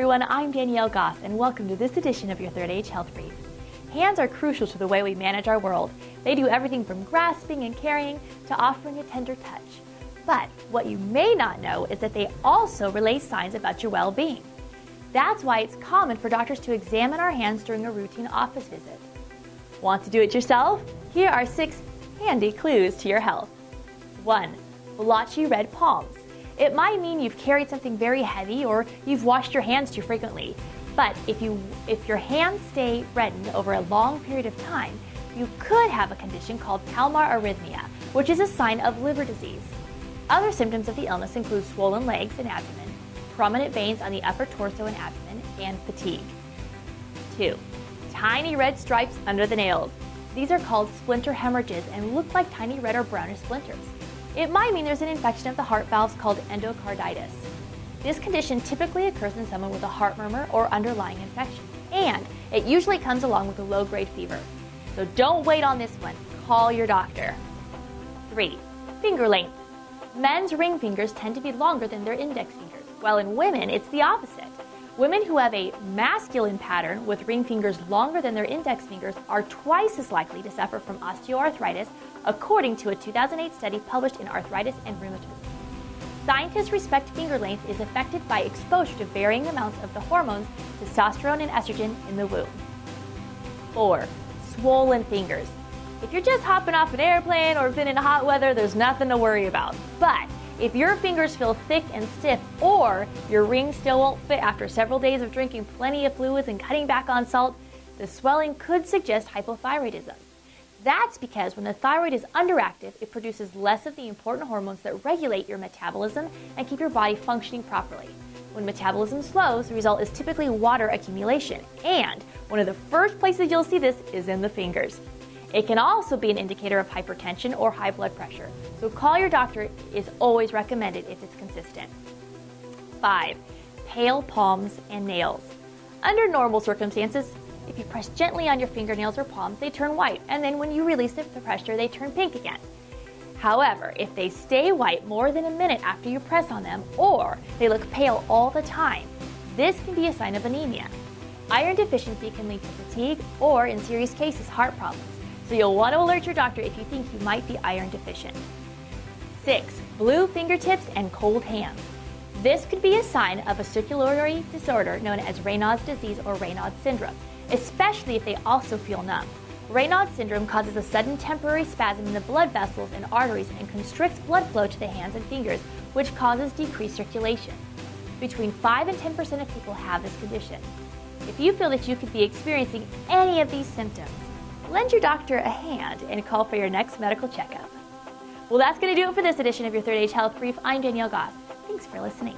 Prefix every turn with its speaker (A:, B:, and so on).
A: everyone, I'm Danielle Goss, and welcome to this edition of your Third Age Health Brief. Hands are crucial to the way we manage our world. They do everything from grasping and carrying to offering a tender touch. But what you may not know is that they also relay signs about your well-being. That's why it's common for doctors to examine our hands during a routine office visit. Want to do it yourself? Here are 6 handy clues to your health. 1. Blotchy red palms. It might mean you've carried something very heavy or you've washed your hands too frequently. But if your hands stay reddened over a long period of time, you could have a condition called palmar arrhythmia, which is a sign of liver disease. Other symptoms of the illness include swollen legs and abdomen, prominent veins on the upper torso and abdomen, and fatigue. 2. Tiny red stripes under the nails. These are called splinter hemorrhages and look like tiny red or brownish splinters. It might mean there's an infection of the heart valves called endocarditis. This condition typically occurs in someone with a heart murmur or underlying infection, and it usually comes along with a low-grade fever. So don't wait on this one. Call your doctor. 3. Finger length. Men's ring fingers tend to be longer than their index fingers, while in women it's the opposite. Women who have a masculine pattern with ring fingers longer than their index fingers are twice as likely to suffer from osteoarthritis, according to a 2008 study published in Arthritis and Rheumatism. Scientists suspect finger length is affected by exposure to varying amounts of the hormones testosterone and estrogen in the womb. 4. Swollen fingers. If you're just hopping off an airplane or been in hot weather, there's nothing to worry about. But if your fingers feel thick and stiff, or your ring still won't fit after several days of drinking plenty of fluids and cutting back on salt, the swelling could suggest hypothyroidism. That's because when the thyroid is underactive, it produces less of the important hormones that regulate your metabolism and keep your body functioning properly. When metabolism slows, the result is typically water accumulation, and one of the first places you'll see this is in the fingers. It can also be an indicator of hypertension or high blood pressure, so call your doctor is always recommended if it's consistent. 5. Pale palms and nails. Under normal circumstances, if you press gently on your fingernails or palms, they turn white, and then when you release the pressure, they turn pink again. However, if they stay white more than a minute after you press on them, or they look pale all the time, this can be a sign of anemia. Iron deficiency can lead to fatigue or, in serious cases, heart problems. So you'll want to alert your doctor if you think you might be iron deficient. 6. Blue fingertips and cold hands. This could be a sign of a circulatory disorder known as Raynaud's disease or Raynaud's syndrome, especially if they also feel numb. Raynaud's syndrome causes a sudden temporary spasm in the blood vessels and arteries and constricts blood flow to the hands and fingers, which causes decreased circulation. Between 5 and 10% of people have this condition. If you feel that you could be experiencing any of these symptoms, lend your doctor a hand and call for your next medical checkup. Well, that's going to do it for this edition of your Third Age Health Brief. I'm Danielle Goss. Thanks for listening.